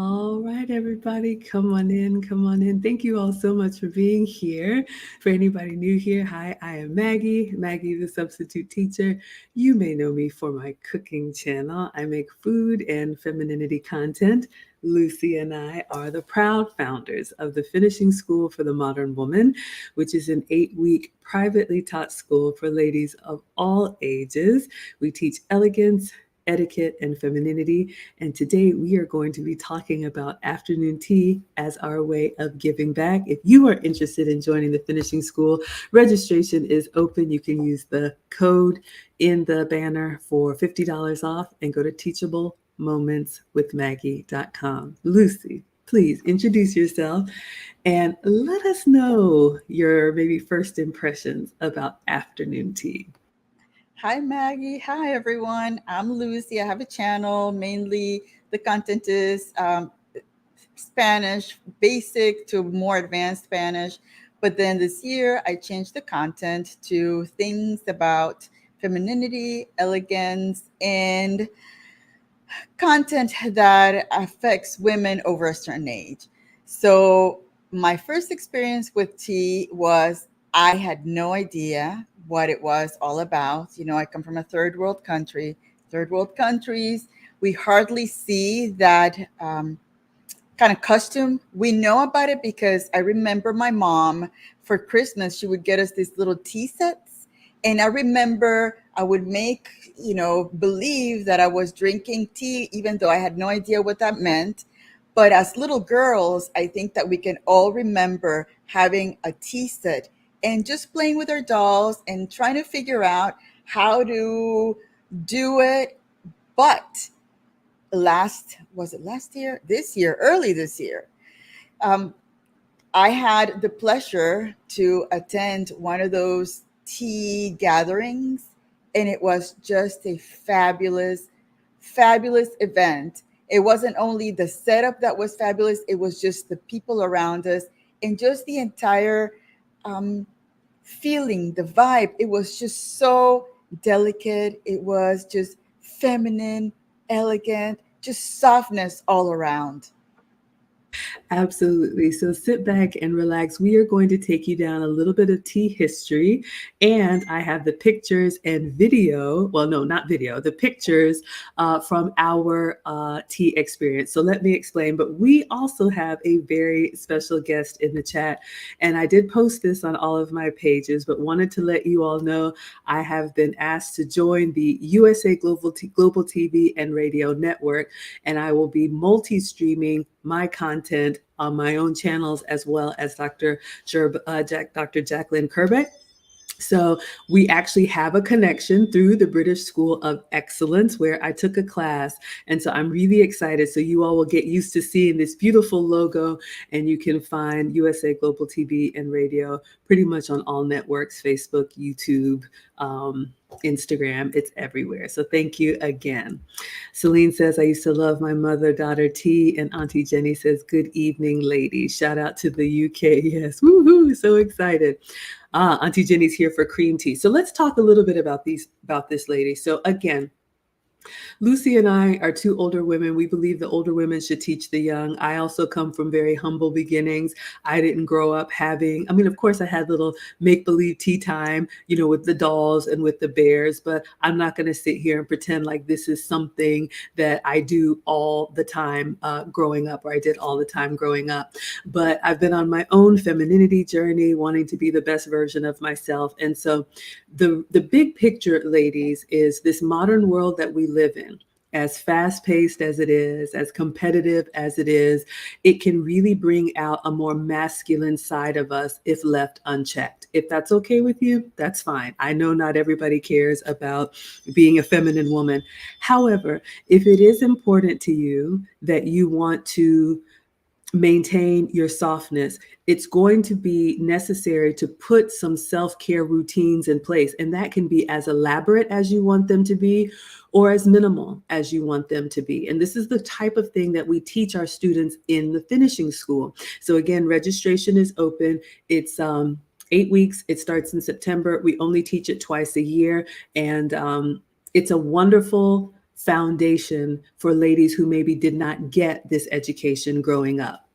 All right, everybody, come on in, come on in. Thank you all so much for being here. For anybody new here, hi, I am Maggie, Maggie the substitute teacher. You may know me for my cooking channel. I make food and femininity content. Lucy and I are the proud founders of the Finishing School for the Modern Woman, which is an 8-week privately taught school for ladies of all ages. We teach elegance, etiquette, and femininity. And today we are going to be talking about afternoon tea as our way of giving back. If you are interested in joining the finishing school, registration is open. You can use the code in the banner for $50 off and go to teachablemomentswithmaggie.com. Lucy, please introduce yourself and let us know your maybe first impressions about afternoon tea. Hi, Maggie. Hi, everyone. I'm Lucy. I have a channel. Mainly, the content is Spanish, basic to more advanced Spanish. But then this year, I changed the content to things about femininity, elegance, and content that affects women over a certain age. So, my first experience with tea was I had no idea what it was all about. I come from a third world country. Third world countries, we hardly see that kind of costume. We know about it because I remember my mom for Christmas, she would get us these little tea sets. And I remember I would make, believe that I was drinking tea, even though I had no idea what that meant. But as little girls, I think that we can all remember having a tea set and just playing with our dolls and trying to figure out how to do it. But was it last year? This year, early this year, um, I had the pleasure to attend one of those tea gatherings, and it was just a fabulous, fabulous event. It wasn't only the setup that was fabulous, it was just the people around us and just the entire um, feeling, the vibe. It was just so delicate. It was just feminine, elegant, just softness all around. Absolutely. So sit back and relax. We are going to take you down a little bit of tea history. And I have the pictures and video. Well, no, not video, the pictures from our tea experience. So let me explain. But we also have a very special guest in the chat. And I did post this on all of my pages, but wanted to let you all know I have been asked to join the USA Global TV and Radio Network. And I will be multi streaming my content on my own channels as well as Dr. Jacqueline Kerbeck. So we actually have a connection through the British School of Excellence where I took a class. And so I'm really excited. So you all will get used to seeing this beautiful logo, and you can find USA Global TV and Radio pretty much on all networks, Facebook, YouTube, Instagram. It's everywhere. So thank you again. Celine says, I used to love my mother-daughter tea. And Auntie Jenny says, good evening, ladies. Shout out to the UK. Yes. Woohoo. So excited. Auntie Jenny's here for cream tea. So let's talk a little bit about this lady. So again, Lucy and I are two older women. We believe the older women should teach the young. I also come from very humble beginnings. I didn't grow up of course I had little make-believe tea time, with the dolls and with the bears, but I'm not going to sit here and pretend like this is something that I do all the time growing up, or I did all the time growing up. But I've been on my own femininity journey, wanting to be the best version of myself. And so the big picture, ladies, is this modern world that we live in. As fast-paced as it is, as competitive as it is, it can really bring out a more masculine side of us if left unchecked. If that's okay with you, that's fine. I know not everybody cares about being a feminine woman. However, if it is important to you that you want to maintain your softness, it's going to be necessary to put some self-care routines in place. And that can be as elaborate as you want them to be, or as minimal as you want them to be. And this is the type of thing that we teach our students in the finishing school. So again, registration is open. It's 8 weeks. It starts in September. We only teach it twice a year. And it's a wonderful foundation for ladies who maybe did not get this education growing up.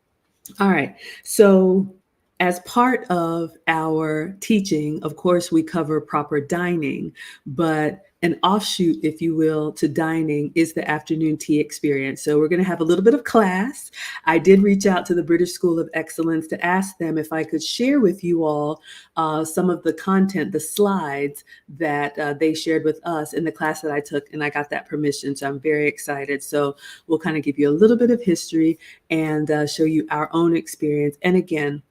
All right. So, as part of our teaching, of course, we cover proper dining, but an offshoot, if you will, to dining is the afternoon tea experience. So, we're going to have a little bit of class. I did reach out to the British School of Excellence to ask them if I could share with you all some of the content, the slides that they shared with us in the class that I took, and I got that permission. So, I'm very excited. So, we'll kind of give you a little bit of history and show you our own experience. And again,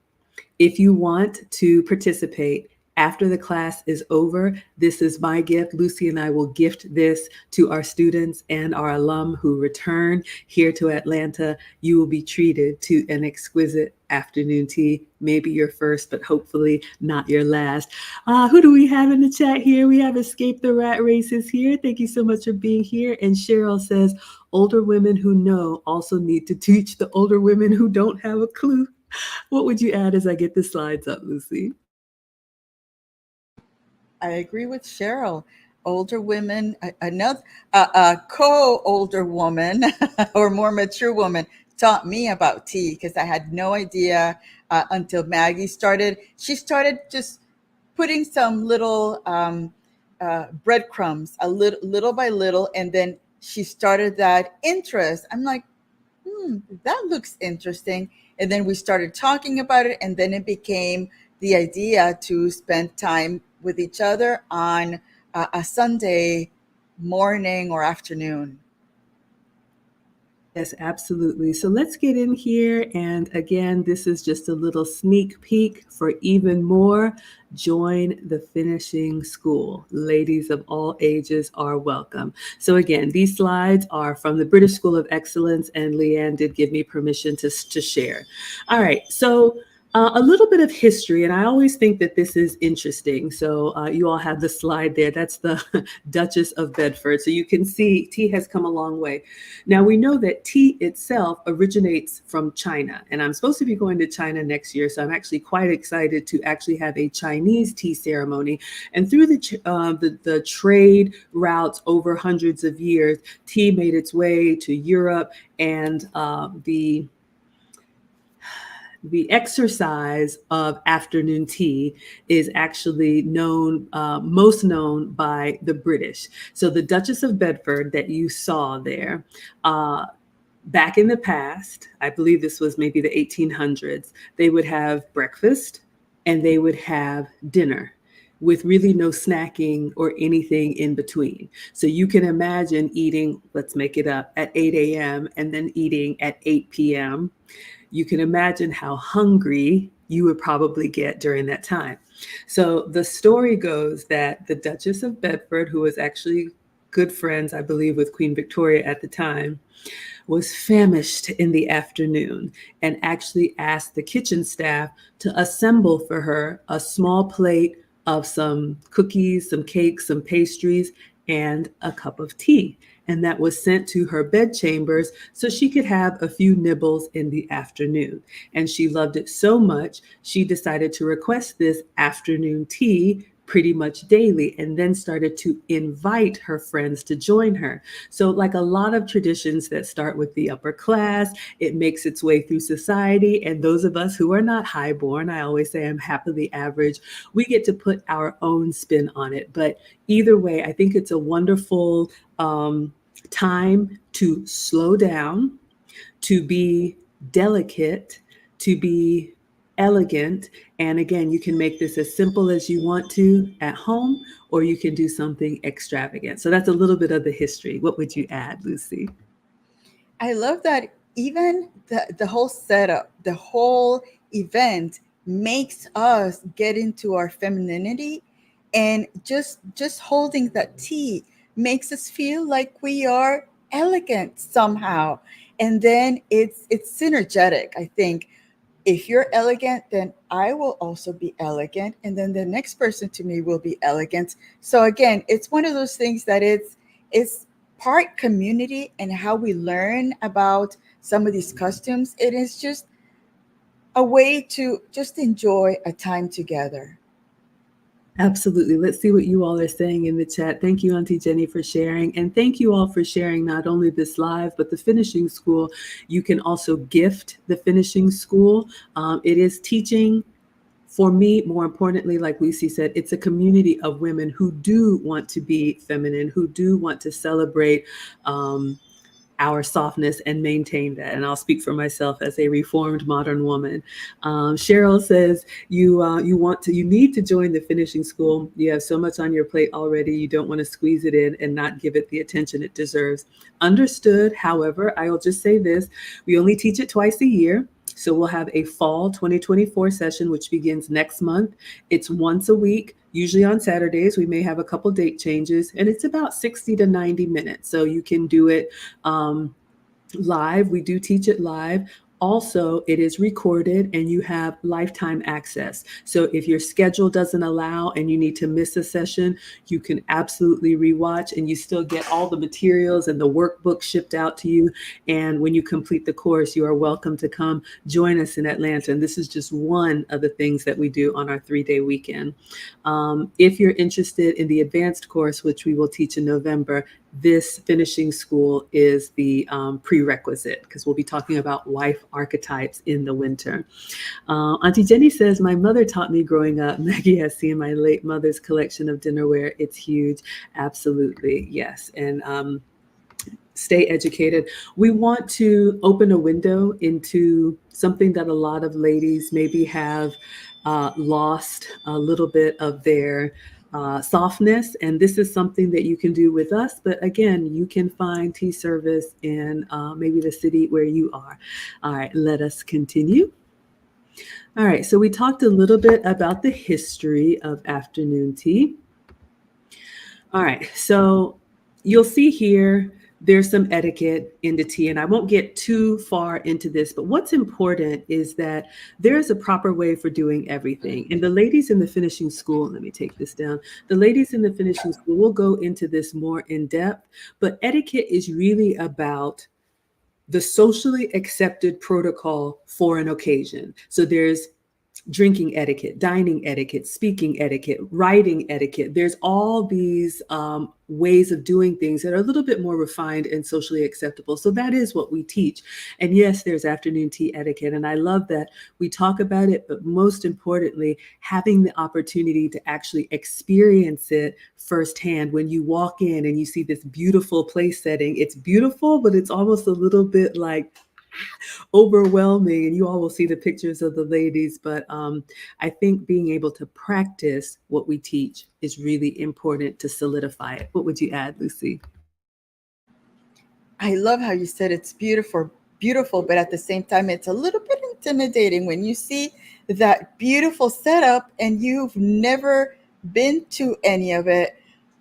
if you want to participate after the class is over, this is my gift. Lucy and I will gift this to our students and our alum who return here to Atlanta. You will be treated to an exquisite afternoon tea, maybe your first, but hopefully not your last. Who do we have in the chat here? We have Escape the Rat Races here. Thank you so much for being here. And Cheryl says, older women who know also need to teach the older women who don't have a clue. What would you add as I get the slides up, Lucy? I agree with Cheryl. Older women, another co-older woman or more mature woman taught me about tea because I had no idea until Maggie started. She started just putting some little breadcrumbs, little by little, and then she started that interest. I'm like, that looks interesting. And then we started talking about it, and then it became the idea to spend time with each other on a Sunday morning or afternoon. Yes, absolutely. So let's get in here. And again, this is just a little sneak peek for even more. Join the finishing school. Ladies of all ages are welcome. So again, these slides are from the British School of Excellence, and Leanne did give me permission to share. All right, so a little bit of history, and I always think that this is interesting. So you all have the slide there. That's the Duchess of Bedford. So you can see tea has come a long way. Now we know that tea itself originates from China, and I'm supposed to be going to China next year, so I'm actually quite excited to actually have a Chinese tea ceremony. And through the trade routes over hundreds of years, tea made its way to Europe, and the exercise of afternoon tea is actually most known by the British. So the Duchess of Bedford that you saw there, back in the past, I believe this was maybe the 1800s, they would have breakfast and they would have dinner with really no snacking or anything in between. So you can imagine eating, let's make it up, at 8 a.m. and then eating at 8 p.m. You can imagine how hungry you would probably get during that time. So the story goes that the Duchess of Bedford, who was actually good friends, I believe, with Queen Victoria at the time, was famished in the afternoon and actually asked the kitchen staff to assemble for her a small plate of some cookies, some cakes, some pastries, and a cup of tea. And that was sent to her bedchambers so she could have a few nibbles in the afternoon. And she loved it so much, she decided to request this afternoon tea pretty much daily, and then started to invite her friends to join her. So like a lot of traditions that start with the upper class, it makes its way through society. And those of us who are not highborn, I always say I'm happily average, we get to put our own spin on it. But either way, I think it's a wonderful time to slow down, to be delicate, to be elegant. And again, you can make this as simple as you want to at home, or you can do something extravagant. So that's a little bit of the history. What would you add, Lucy? I love that even the whole setup, the whole event makes us get into our femininity, and just holding that tea makes us feel like we are elegant somehow. And then it's synergetic. I think if you're elegant, then I will also be elegant, and then the next person to me will be elegant. So again, it's one of those things that it's part community and how we learn about some of these costumes. It is just a way to just enjoy a time together. Absolutely. Let's see what you all are saying in the chat. Thank you, Auntie Jenny, for sharing. And thank you all for sharing not only this live, but the finishing school. You can also gift the finishing school. It is teaching. For me, more importantly, like Lucy said, it's a community of women who do want to be feminine, who do want to celebrate our softness and maintain that. And I'll speak for myself as a reformed modern woman. Cheryl says you need to join the finishing school. You have so much on your plate already. You don't want to squeeze it in and not give it the attention it deserves. Understood. However, I will just say this: we only teach it twice a year. So we'll have a fall 2024 session, which begins next month. It's once a week, usually on Saturdays. We may have a couple date changes, and it's about 60 to 90 minutes. So you can do it live. We do teach it live. Also, it is recorded and you have lifetime access. So if your schedule doesn't allow and you need to miss a session, you can absolutely rewatch and you still get all the materials and the workbook shipped out to you. And when you complete the course, you are welcome to come join us in Atlanta. And this is just one of the things that we do on our 3-day weekend. If you're interested in the advanced course, which we will teach in November, this finishing school is the prerequisite, because we'll be talking about wife archetypes in the winter. Auntie Jenny says, my mother taught me growing up. Maggie has seen my late mother's collection of dinnerware. It's huge. Absolutely. Yes. And stay educated. We want to open a window into something that a lot of ladies maybe have lost a little bit of their softness. And this is something that you can do with us. But again, you can find tea service in maybe the city where you are. All right, let us continue. All right, so we talked a little bit about the history of afternoon tea. All right, so you'll see here there's some etiquette in the tea, and I won't get too far into this, but what's important is that there's a proper way for doing everything. And the ladies in the finishing school, let me take this down. The ladies in the finishing school will go into this more in depth, but etiquette is really about the socially accepted protocol for an occasion. So there's drinking etiquette, dining etiquette, speaking etiquette, writing etiquette. There's all these ways of doing things that are a little bit more refined and socially acceptable. So that is what we teach. And yes, there's afternoon tea etiquette. And I love that we talk about it, but most importantly, having the opportunity to actually experience it firsthand. When you walk in and you see this beautiful place setting, it's beautiful, but it's almost a little bit like overwhelming, and you all will see the pictures of the ladies. But I think being able to practice what we teach is really important to solidify it. What would you add, Lucy? I love how you said it's beautiful, but at the same time, it's a little bit intimidating when you see that beautiful setup and you've never been to any of it.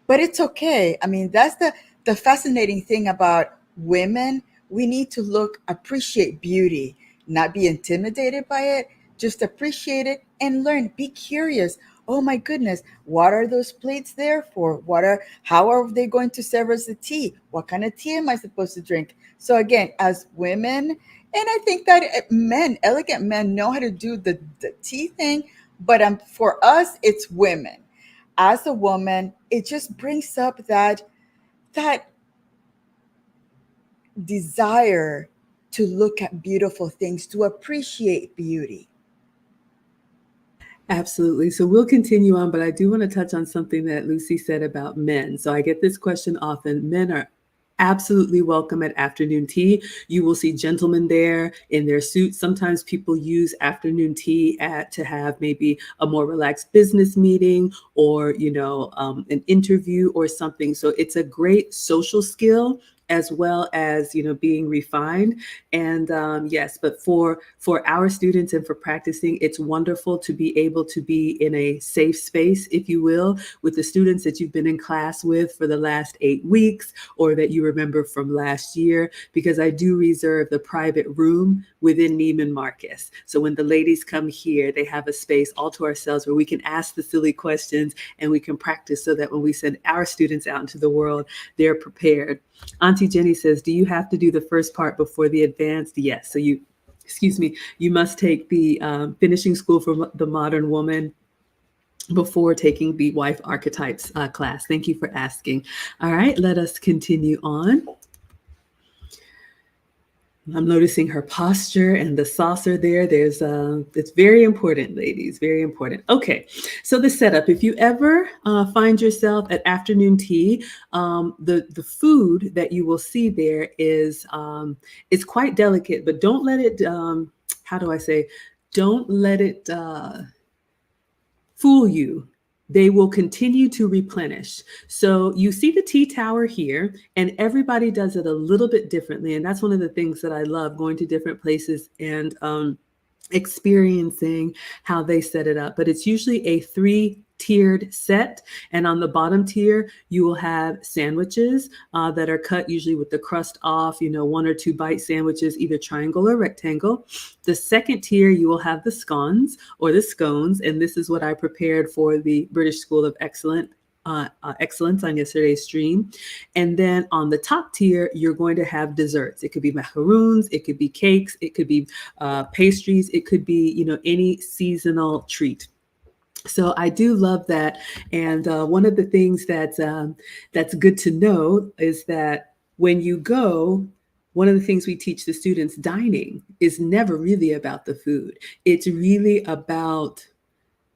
But it's okay. I mean, that's the fascinating thing about women. We need to appreciate beauty, not be intimidated by it. Just appreciate it and learn. Be curious. Oh my goodness, what are those plates there for? How are they going to serve us the tea? What kind of tea am I supposed to drink? So again, as women, and I think that elegant men know how to do the tea thing, but for us, it's women. As a woman, it just brings up that desire to look at beautiful things, to appreciate beauty. Absolutely. So we'll continue on, but I do want to touch on something that Lucy said about men. So I get this question often. Men are absolutely welcome at afternoon tea. You will see gentlemen there in their suits. Sometimes people use afternoon tea to have maybe a more relaxed business meeting or, an interview or something. So it's a great social skill as well as being refined. And yes, but for our students and for practicing, it's wonderful to be able to be in a safe space, if you will, with the students that you've been in class with for the last 8 weeks or that you remember from last year, because I do reserve the private room within Neiman Marcus. So when the ladies come here, they have a space all to ourselves where we can ask the silly questions and we can practice so that when we send our students out into the world, they're prepared. Auntie Jenny says, do you have to do the first part before the advanced? Yes. So you must take the finishing school for the modern woman before taking the wife archetypes class. Thank you for asking. All right, let us continue on. I'm noticing her posture and the saucer there. It's very important, ladies, very important. Okay, so the setup. If you ever find yourself at afternoon tea, the food that you will see there is quite delicate, but don't let it. How do I say? Don't let it fool you. They will continue to replenish. So you see the tea tower here, and everybody does it a little bit differently. And that's one of the things that I love, going to different places and experiencing how they set it up. But it's usually a three-tiered set, and on the bottom tier you will have sandwiches that are cut usually with the crust off, one or two bite sandwiches, either triangle or rectangle. The second tier you will have the scones or the scones, and this is what I prepared for the British School of Excellence on yesterday's stream. And then on the top tier, you're going to have desserts. It could be macaroons, it could be cakes, it could be pastries, it could be, any seasonal treat. So I do love that. And one of the things that's good to know is that when you go, one of the things we teach the students, dining is never really about the food. It's really about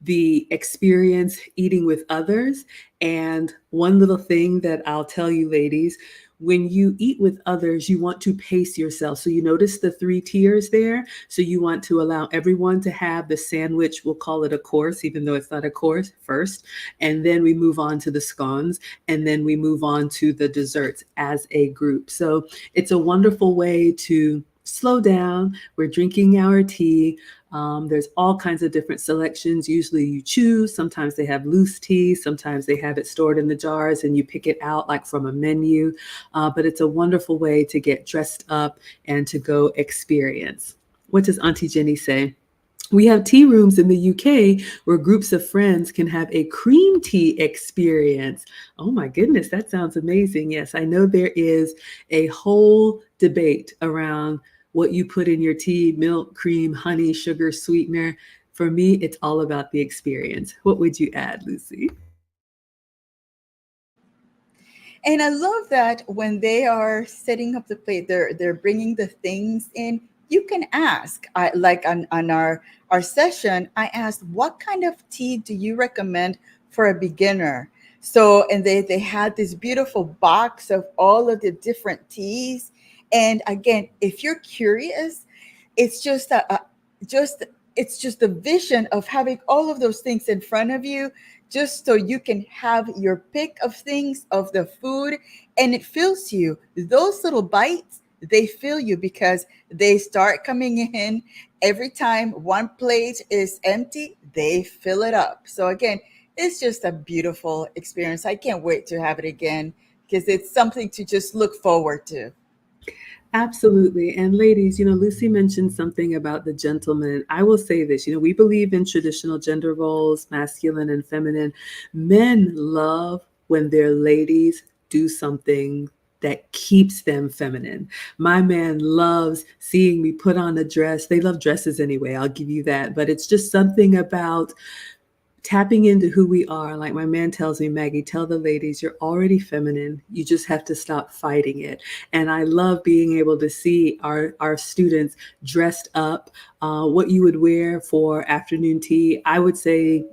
the experience eating with others. And one little thing that I'll tell you, ladies, when you eat with others, you want to pace yourself. So you notice the three tiers there. So you want to allow everyone to have the sandwich, we'll call it a course, even though it's not a course, first. And then we move on to the scones, and then we move on to the desserts as a group. So it's a wonderful way to slow down. We're drinking our tea. There's all kinds of different selections. Usually you choose. Sometimes they have loose tea. Sometimes they have it stored in the jars and you pick it out like from a menu. But it's a wonderful way to get dressed up and to go experience. What does Auntie Jenny say? We have tea rooms in the UK where groups of friends can have a cream tea experience. Oh my goodness, that sounds amazing. Yes, I know there is a whole debate around what you put in your tea: milk, cream, honey, sugar, sweetener. For me, it's all about the experience. What would you add, Lucy? And I love that when they are setting up the plate, they're bringing the things in. You can ask. I like on our session, I asked, what kind of tea do you recommend for a beginner? So, and they had this beautiful box of all of the different teas. And again, if you're curious, it's just just it's just the vision of having all of those things in front of you, just so you can have your pick of things, of the food, and it fills you. Those little bites, they fill you because they start coming in. Every time one plate is empty, they fill it up. So again, it's just a beautiful experience. I can't wait to have it again because it's something to just look forward to. Absolutely. And ladies, Lucy mentioned something about the gentleman. I will say this, we believe in traditional gender roles, masculine and feminine. Men love when their ladies do something that keeps them feminine. My man loves seeing me put on a dress. They love dresses anyway, I'll give you that. But it's just something about tapping into who we are. Like my man tells me, Maggie, tell the ladies you're already feminine. You just have to stop fighting it. And I love being able to see our students dressed up, what you would wear for afternoon tea. I would say,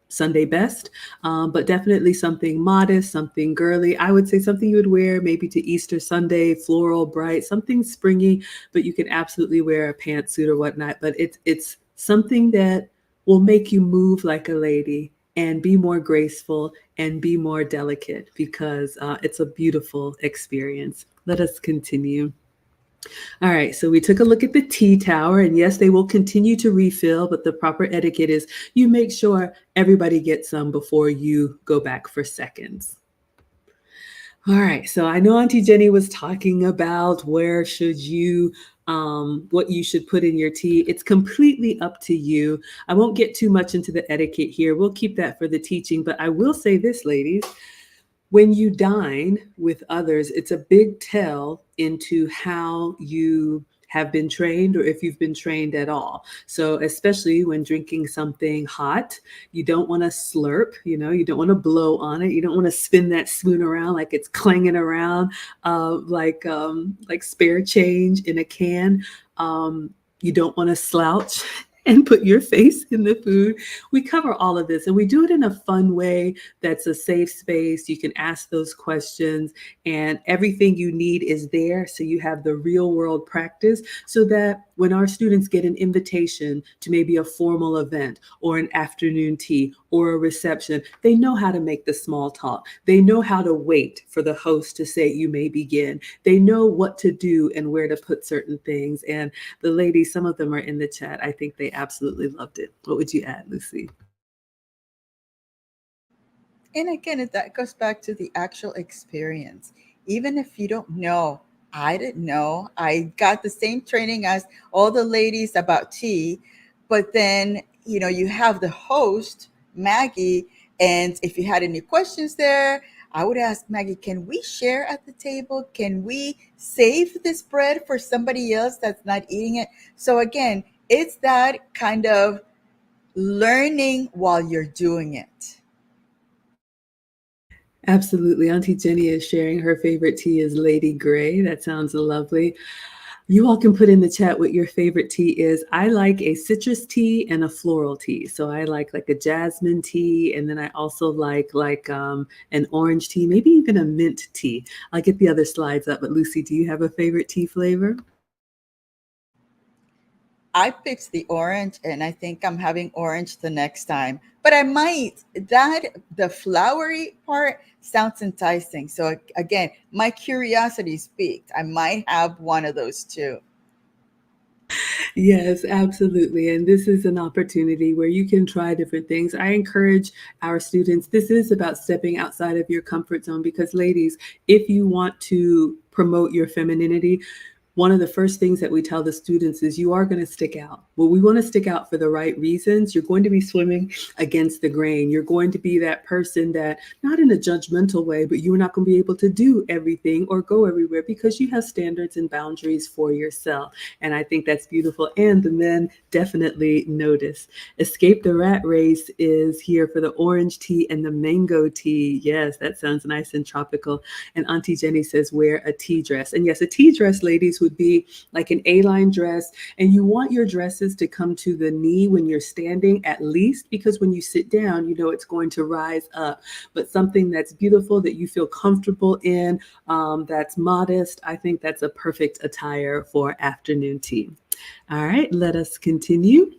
Sunday best, but definitely something modest, something girly. I would say something you would wear maybe to Easter Sunday, floral, bright, something springy, but you can absolutely wear a pantsuit or whatnot. But it's something that will make you move like a lady and be more graceful and be more delicate, because it's a beautiful experience. Let us continue. All right, so we took a look at the tea tower, and yes, they will continue to refill, but the proper etiquette is you make sure everybody gets some before you go back for seconds. All right, so I know Auntie Jenny was talking about where should you, what you should put in your tea. It's completely up to you. I won't get too much into the etiquette here. We'll keep that for the teaching, but I will say this, ladies. When you dine with others, it's a big tell into how you have been trained or if you've been trained at all. So, especially when drinking something hot, you don't want to slurp, you don't want to blow on it. You don't want to spin that spoon around like it's clanging around like spare change in a can. You don't want to slouch and put your face in the food. We cover all of this and we do it in a fun way that's a safe space. You can ask those questions and everything you need is there. So you have the real world practice so that when our students get an invitation to maybe a formal event or an afternoon tea or a reception, they know how to make the small talk. They know how to wait for the host to say, you may begin. They know what to do and where to put certain things. And the ladies, some of them are in the chat. I think they absolutely loved it. What would you add, Lucy? And again, that goes back to the actual experience. Even if you don't know, I didn't know. I got the same training as all the ladies about tea, but then, you have the host, Maggie, and if you had any questions there, I would ask Maggie, can we share at the table? Can we save this bread for somebody else that's not eating it? So again, it's that kind of learning while you're doing it. Absolutely. Auntie Jenny is sharing her favorite tea is Lady Grey. That sounds lovely. You all can put in the chat what your favorite tea is. I like a citrus tea and a floral tea. So I like a jasmine tea, and then I also like an orange tea, maybe even a mint tea. I'll get the other slides up. But Lucy, do you have a favorite tea flavor? I picked the orange and I think I'm having orange the next time. But I might that the flowery part sounds enticing. So again, my curiosity speaks. I might have one of those too. Yes, absolutely. And this is an opportunity where you can try different things. I encourage our students, this is about stepping outside of your comfort zone because, ladies, if you want to promote your femininity, one of the first things that we tell the students is you are going to stick out. Well, we want to stick out for the right reasons. You're going to be swimming against the grain. You're going to be that person that, not in a judgmental way, but you're not going to be able to do everything or go everywhere because you have standards and boundaries for yourself. And I think that's beautiful. And the men definitely notice. Escape the Rat Race is here for the orange tea and the mango tea. Yes, that sounds nice and tropical. And Auntie Jenny says, wear a tea dress. And yes, a tea dress, ladies, would be like an A-line dress. And you want your dresses to come to the knee when you're standing at least, because when you sit down, it's going to rise up. But something that's beautiful, that you feel comfortable in, that's modest, I think that's a perfect attire for afternoon tea. All right, let us continue.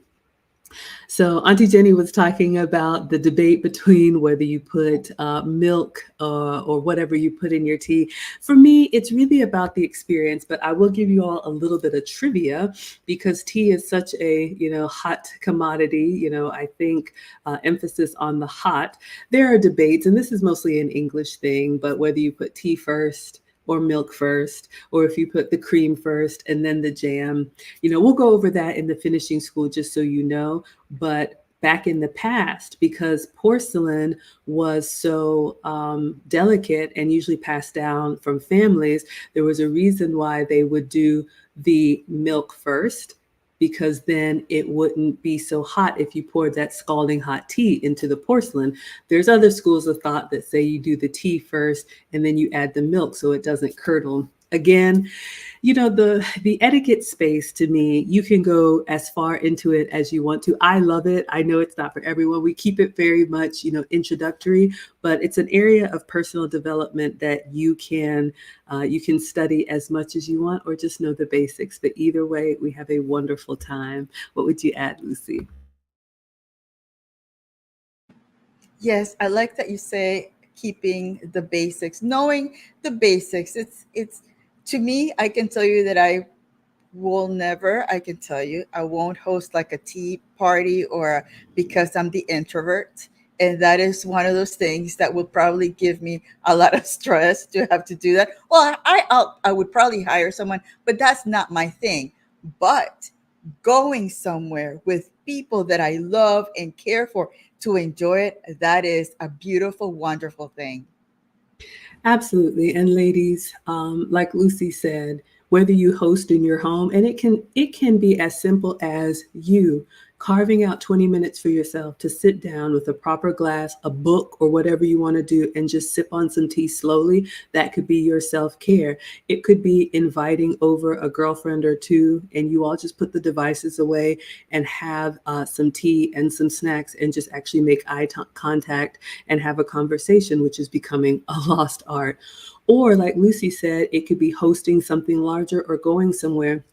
So Auntie Jenny was talking about the debate between whether you put milk or whatever you put in your tea. For me, it's really about the experience, but I will give you all a little bit of trivia because tea is such a, hot commodity. I think emphasis on the hot. There are debates, and this is mostly an English thing, but whether you put tea first or milk first, or if you put the cream first and then the jam. We'll go over that in the finishing school just so you know. But back in the past, because porcelain was so delicate and usually passed down from families, there was a reason why they would do the milk first, because then it wouldn't be so hot if you poured that scalding hot tea into the porcelain. There's other schools of thought that say you do the tea first and then you add the milk so it doesn't curdle. Again, the etiquette space, to me, you can go as far into it as you want to. I love it. I know it's not for everyone. We keep it very much, introductory, but it's an area of personal development that you can study as much as you want or just know the basics. But either way, we have a wonderful time. What would you add, Lucy? Yes, I like that you say keeping the basics, knowing the basics. It's to me, I can tell you that I can tell you, I won't host like a tea party or because I'm the introvert. And that is one of those things that will probably give me a lot of stress to have to do that. Well, I would probably hire someone, but that's not my thing. But going somewhere with people that I love and care for to enjoy it, that is a beautiful, wonderful thing. Absolutely. And ladies, like Lucy said, whether you host in your home, and it can be as simple as you carving out 20 minutes for yourself to sit down with a proper glass, a book, or whatever you want to do, and just sip on some tea slowly. That could be your self-care. It could be inviting over a girlfriend or two, and you all just put the devices away and have some tea and some snacks, and just actually make contact and have a conversation, which is becoming a lost art. Or, like Lucy said, it could be hosting something larger or going somewhere.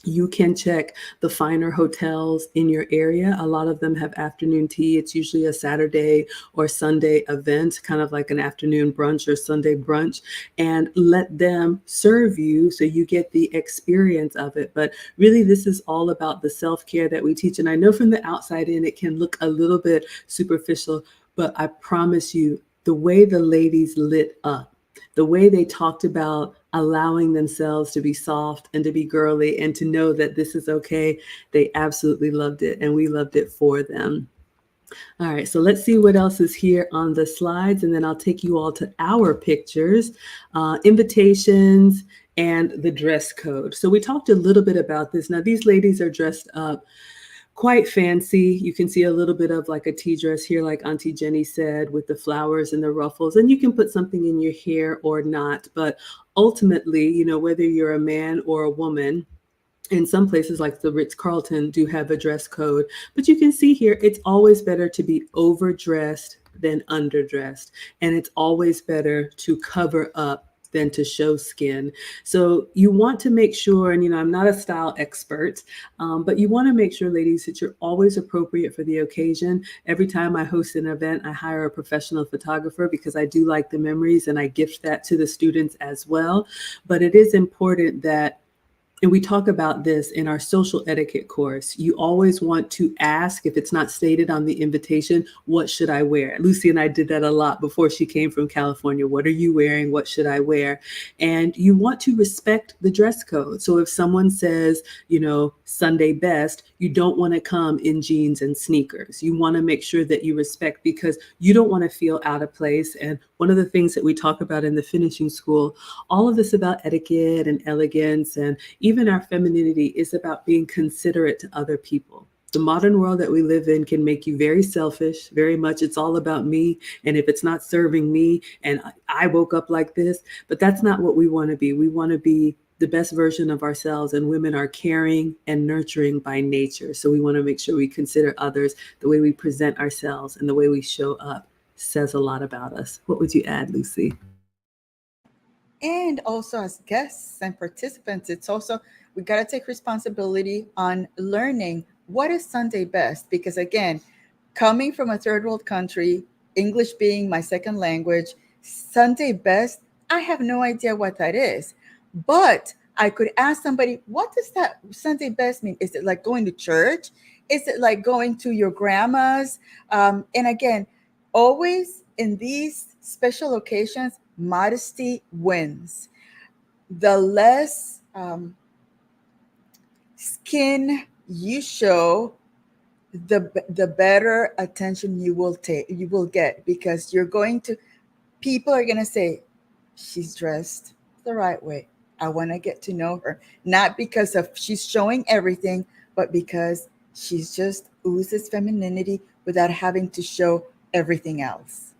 You can check the finer hotels in your area. A lot of them have afternoon tea. It's usually a Saturday or Sunday event, kind of like an afternoon brunch or Sunday brunch, and let them serve you so you get the experience of it. But really, this is all about the self-care that we teach. And I know from the outside in, it can look a little bit superficial, but I promise you, the way the ladies lit up, the way they talked about allowing themselves to be soft and to be girly and to know that this is okay, they absolutely loved it, and we loved it for them. All right, so let's see what else is here on the slides, and then I'll take you all to our pictures, invitations, and the dress code. So we talked a little bit about this. Now, these ladies are dressed up quite fancy. You can see a little bit of like a tea dress here, like Auntie Jenny said, with the flowers and the ruffles, and you can put something in your hair or not. But ultimately, whether you're a man or a woman, in some places like the Ritz-Carlton do have a dress code, but you can see here, it's always better to be overdressed than underdressed. And it's always better to cover up than to show skin. So you want to make sure, and I'm not a style expert, but you want to make sure, ladies, that you're always appropriate for the occasion. Every time I host an event, I hire a professional photographer because I do like the memories, and I gift that to the students as well. But it is important that, and we talk about this in our social etiquette course, you always want to ask, if it's not stated on the invitation, what should I wear? Lucy and I did that a lot before she came from California. What are you wearing? What should I wear? And you want to respect the dress code. So if someone says, Sunday best, you don't want to come in jeans and sneakers. You want to make sure that you respect, because you don't want to feel out of place. And one of the things that we talk about in the finishing school, all of this about etiquette and elegance, and even our femininity, is about being considerate to other people. The modern world that we live in can make you very selfish, very much it's all about me. And if it's not serving me, and I woke up like this, but that's not what we want to be. We want to be the best version of ourselves, and women are caring and nurturing by nature. So we want to make sure we consider others. The way we present ourselves and the way we show up says a lot about us. What would you add, Lucy? And also, as guests and participants, it's also, we got to take responsibility on learning what is Sunday best. Because again, coming from a third world country, English being my second language, Sunday best, I have no idea what that is. But I could ask somebody, what does that Sunday best mean? Is it like going to church? Is it like going to your grandma's? And again, always in these special occasions, modesty wins. The less skin you show, the better attention you will get, because people are going to say, she's dressed the right way. I want to get to know her, not because of she's showing everything, but because she's just oozes femininity without having to show everything else.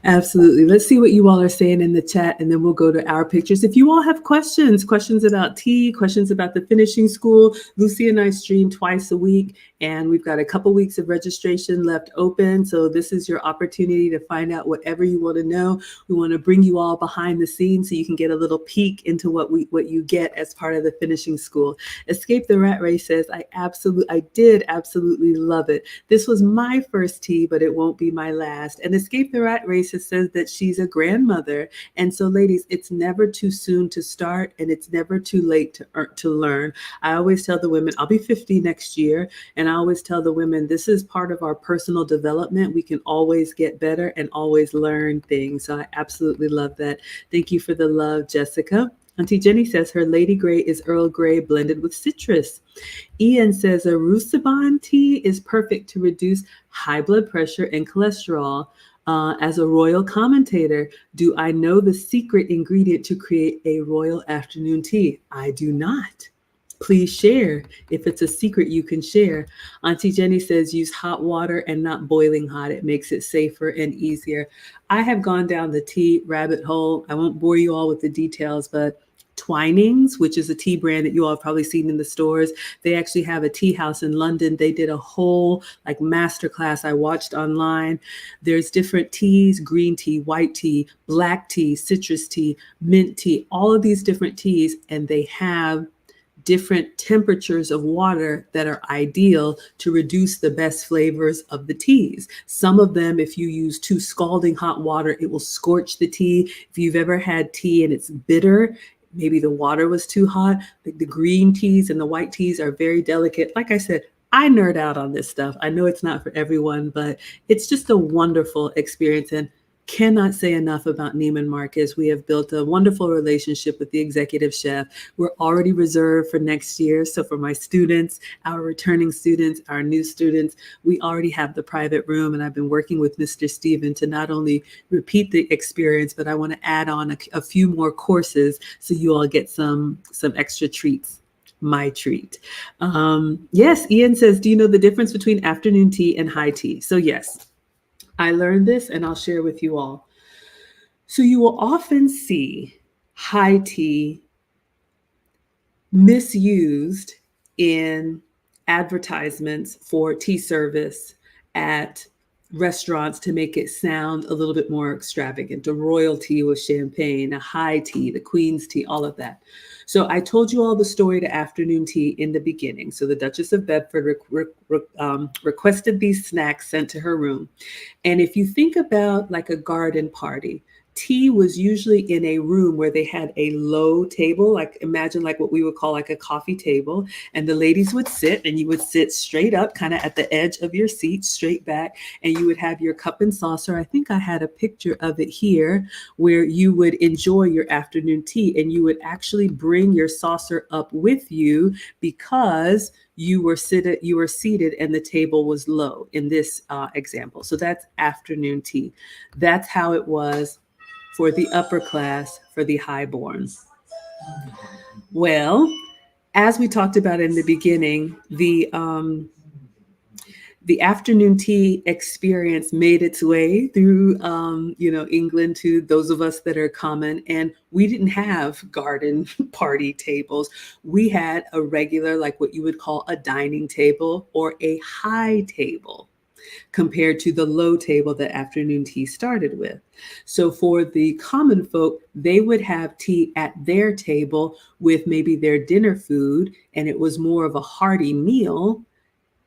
Absolutely. Let's see what you all are saying in the chat, and then we'll go to our pictures. If you all have questions about tea, questions about the finishing school, Lucy and I stream twice a week, and we've got a couple weeks of registration left open. So this is your opportunity to find out whatever you want to know. We want to bring you all behind the scenes so you can get a little peek into what you get as part of the finishing school. Escape the Rat Race says, I did absolutely love it. This was my first tea, but it won't be my last. And Escape the Rat Race says that she's a grandmother. And so, ladies, it's never too soon to start, and it's never too late to learn. I always tell the women, I'll be 50 next year, and I always tell the women, this is part of our personal development. We can always get better and always learn things. So I absolutely love that. Thank you for the love, Jessica. Auntie Jenny says her Lady Grey is Earl Grey blended with citrus. Ian says a Roussaban tea is perfect to reduce high blood pressure and cholesterol. As a royal commentator, do I know the secret ingredient to create a royal afternoon tea? I do not. Please share. If it's a secret, you can share. Auntie Jenny says use hot water and not boiling hot. It makes it safer and easier. I have gone down the tea rabbit hole. I won't bore you all with the details, but Twinings, which is a tea brand that you all have probably seen in the stores. They actually have a tea house in London. They did a whole like masterclass I watched online. There's different teas, green tea, white tea, black tea, citrus tea, mint tea, all of these different teas, and they have different temperatures of water that are ideal to reduce the best flavors of the teas. Some of them, if you use too scalding hot water, it will scorch the tea. If you've ever had tea and it's bitter, maybe the water was too hot. The green teas and the white teas are very delicate. Like I said, I nerd out on this stuff. I know it's not for everyone, but it's just a wonderful experience. And cannot say enough about Neiman Marcus. We have built a wonderful relationship with the executive chef. We're already reserved for next year. So for my students, our returning students, our new students, we already have the private room. And I've been working with Mr. Steven to not only repeat the experience, but I want to add on a few more courses so you all get some extra treats. My treat. Yes, Ian says, do you know the difference between afternoon tea and high tea? So yes, I learned this and I'll share with you all. So you will often see high tea misused in advertisements for tea service at restaurants to make it sound a little bit more extravagant. A royal tea with champagne, a high tea, the queen's tea, all of that. So I told you all the story to afternoon tea in the beginning. So the Duchess of Bedford requested these snacks sent to her room. And if you think about like a garden party, tea was usually in a room where they had a low table, like imagine like what we would call like a coffee table. And the ladies would sit and you would sit straight up, kind of at the edge of your seat, straight back, and you would have your cup and saucer. I think I had a picture of it here where you would enjoy your afternoon tea and you would actually bring your saucer up with you because you were seated and the table was low in this example. So that's afternoon tea. That's how it was for the upper class, for the highborn. Well, as we talked about in the beginning, the afternoon tea experience made its way through, England to those of us that are common. And we didn't have garden party tables. We had a regular, like what you would call a dining table or a high table compared to the low table that afternoon tea started with. So for the common folk, they would have tea at their table with maybe their dinner food, and it was more of a hearty meal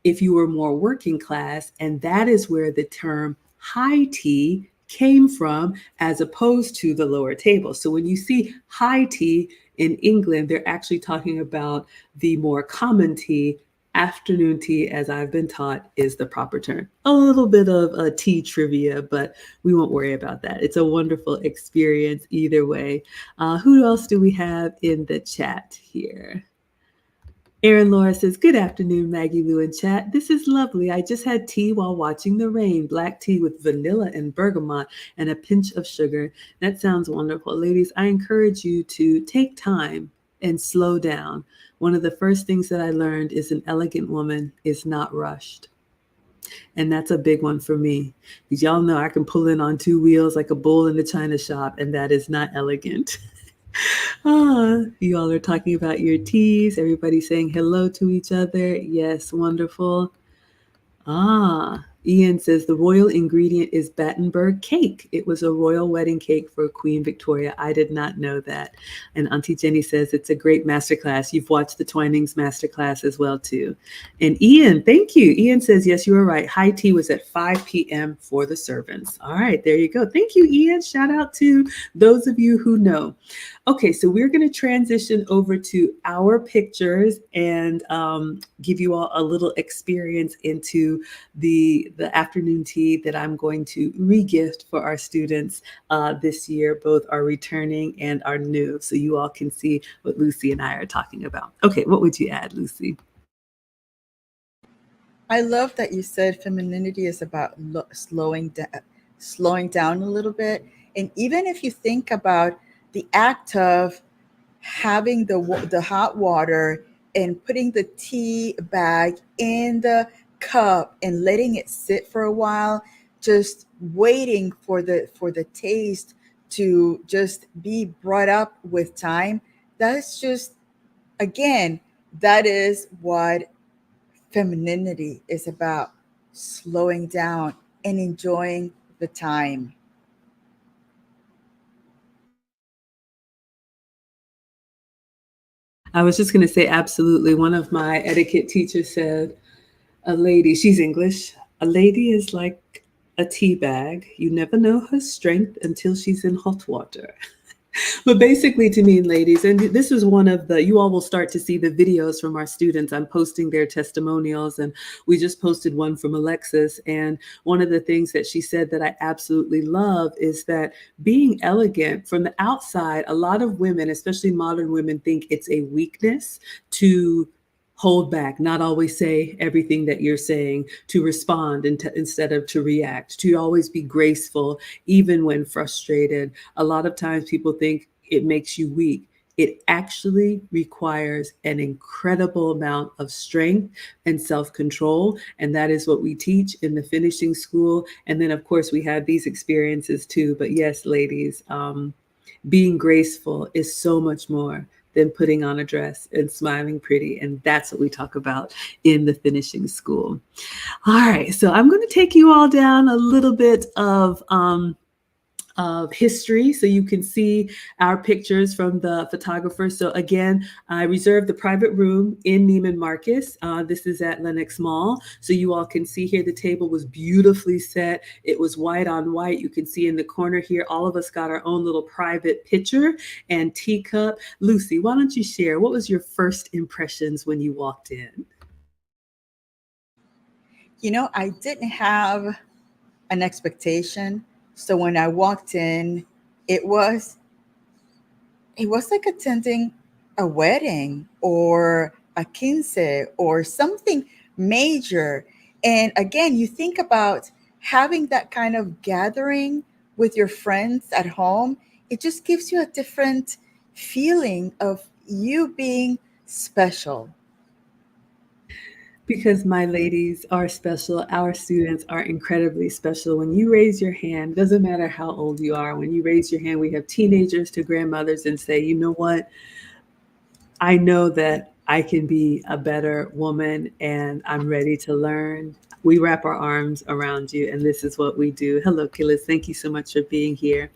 if you were more working class. And that is where the term high tea came from, as opposed to the lower table. So when you see high tea in England, they're actually talking about the more common tea. Afternoon tea, as I've been taught, is the proper term. A little bit of a tea trivia, but we won't worry about that. It's a wonderful experience either way. Who else do we have in the chat here? Erin Laura says, good afternoon, Maggie, Lou, and chat. This is lovely. I just had tea while watching the rain. Black tea with vanilla and bergamot and a pinch of sugar. That sounds wonderful. Ladies, I encourage you to take time and slow down. One of the first things that I learned is an elegant woman is not rushed. And that's a big one for me. Because y'all know I can pull in on two wheels like a bull in the china shop, and that is not elegant. You all are talking about your teas. Everybody saying hello to each other. Yes, wonderful. Ian says the royal ingredient is Battenberg cake. It was a royal wedding cake for Queen Victoria. I did not know that. And Auntie Jenny says it's a great masterclass. You've watched the Twinings masterclass as well too. And Ian, thank you. Ian says, yes, you were right. High tea was at 5 p.m. for the servants. All right, there you go. Thank you, Ian. Shout out to those of you who know. Okay, so we're going to transition over to our pictures and give you all a little experience into the afternoon tea that I'm going to re-gift for our students this year, both our returning and our new, so you all can see what Lucy and I are talking about. Okay, what would you add, Lucy? I love that you said femininity is about slowing down a little bit. And even if you think about the act of having the hot water and putting the tea bag in the cup and letting it sit for a while, just waiting for the taste to just be brought up with time, that's just, again, that is what femininity is about: slowing down and enjoying the time. I was just going to say, absolutely. One of my etiquette teachers said, a lady, she's English, a lady is like a tea bag. You never know her strength until she's in hot water. But basically, to mean, ladies, and this was one of the, you all will start to see the videos from our students. I'm posting their testimonials, and we just posted one from Alexis. And one of the things that she said that I absolutely love is that being elegant from the outside, a lot of women, especially modern women, think it's a weakness to hold back, not always say everything that you're saying, to respond instead of to react, to always be graceful, even when frustrated. A lot of times people think it makes you weak. It actually requires an incredible amount of strength and self control. And that is what we teach in the finishing school. And then, of course, we have these experiences too. But yes, ladies, being graceful is so much more than putting on a dress and smiling pretty. And that's what we talk about in the finishing school. All right, so I'm going to take you all down a little bit of history so you can see our pictures from the photographer. So again, I reserved the private room in Neiman Marcus. This is at Lenox Mall. So you all can see here the table was beautifully set. It was white on white. You can see in the corner here, all of us got our own little private picture and teacup. Lucy, why don't you share? What was your first impressions when you walked in? I didn't have an expectation. So when I walked in, it was it was like attending a wedding or a quince or something major. And again, you think about having that kind of gathering with your friends at home, it just gives you a different feeling of you being special. Because my ladies are special, our students are incredibly special. When you raise your hand, doesn't matter how old you are, when you raise your hand, we have teenagers to grandmothers and say, you know what? I know that I can be a better woman and I'm ready to learn. We wrap our arms around you, and this is what we do. Hello, Killis. Thank you so much for being here.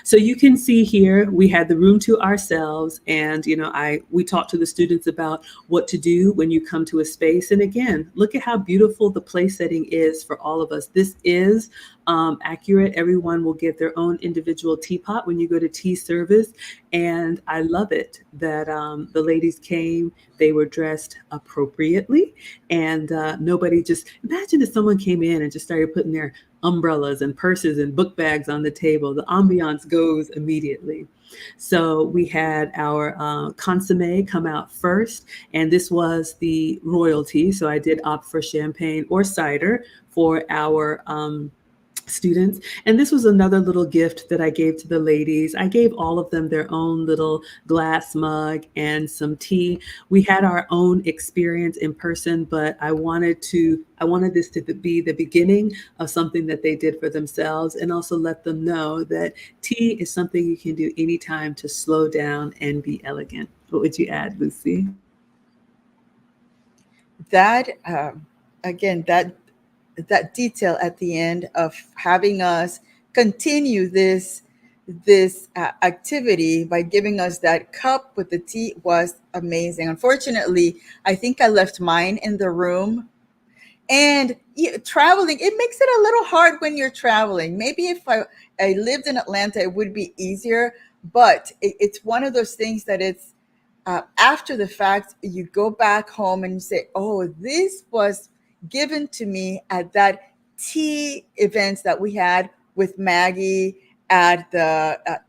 So you can see here we had the room to ourselves, and I we talked to the students about what to do when you come to a space. And again, look at how beautiful the place setting is for all of us. This is accurate. Everyone will get their own individual teapot when you go to tea service, and I love it that the ladies came. They were dressed appropriately, and nobody just imagine if someone came in and just started putting their umbrellas and purses and book bags on the table. The ambiance goes immediately. So we had our consomme come out first, and this was the royalty. So I did opt for champagne or cider for our students. And this was another little gift that I gave to the ladies. I gave all of them their own little glass mug and some tea. We had our own experience in person, but I wanted this to be the beginning of something that they did for themselves, and also let them know that tea is something you can do anytime to slow down and be elegant. What would you add, Lucy? That again, that detail at the end of having us continue this activity by giving us that cup with the tea was amazing. Unfortunately, I think I left mine in the room. And yeah, traveling, it makes it a little hard when you're traveling. Maybe if I lived in Atlanta, it would be easier. But it's one of those things that it's after the fact, you go back home and you say, oh, this was given to me at that tea events that we had with Maggie at the, at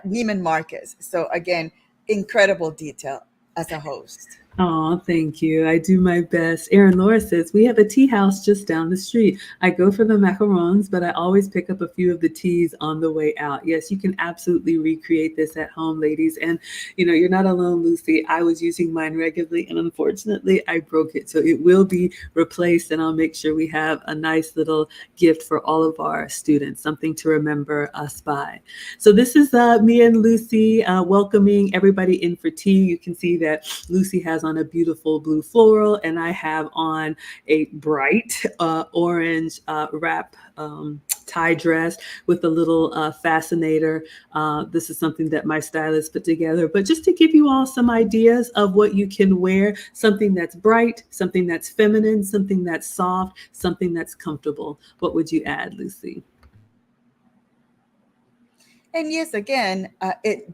Neiman Marcus. So again, incredible detail as a host. Oh, thank you. I do my best. Aaron Laura says, we have a tea house just down the street. I go for the macarons, but I always pick up a few of the teas on the way out. Yes, you can absolutely recreate this at home, ladies. And, you're not alone, Lucy. I was using mine regularly, and unfortunately, I broke it. So it will be replaced, and I'll make sure we have a nice little gift for all of our students, something to remember us by. So this is me and Lucy welcoming everybody in for tea. You can see that Lucy has on a beautiful blue floral, and I have on a bright orange wrap tie dress with a little fascinator. This is something that my stylist put together, but just to give you all some ideas of what you can wear, something that's bright, something that's feminine, something that's soft, something that's comfortable. What would you add, Lucy? And yes, again,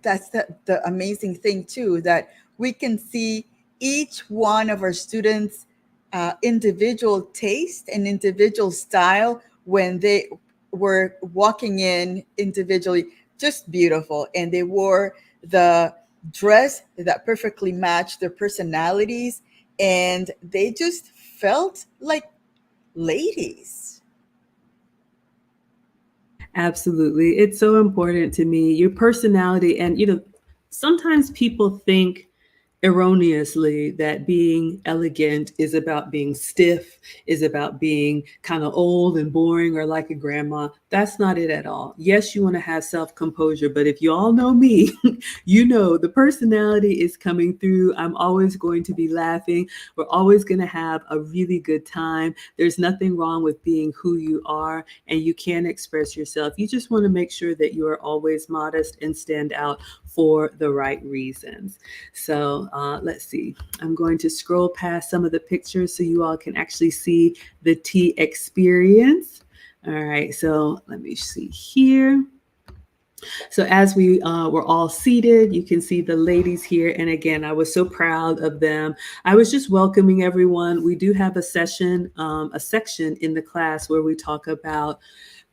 that's the amazing thing too, that we can see each one of our students' individual taste and individual style when they were walking in individually, just beautiful. And they wore the dress that perfectly matched their personalities, and they just felt like ladies. Absolutely. It's so important to me. Your personality, and sometimes people think erroneously that being elegant is about being stiff, is about being kind of old and boring or like a grandma. That's not it at all. Yes, you want to have self-composure, but if you all know me, the personality is coming through. I'm always going to be laughing. We're always going to have a really good time. There's nothing wrong with being who you are, and you can express yourself. You just want to make sure that you are always modest and stand out for the right reasons. So let's see. I'm going to scroll past some of the pictures so you all can actually see the tea experience. All right, so let me see here. So as we were all seated, you can see the ladies here. And again, I was so proud of them. I was just welcoming everyone. We do have a section in the class where we talk about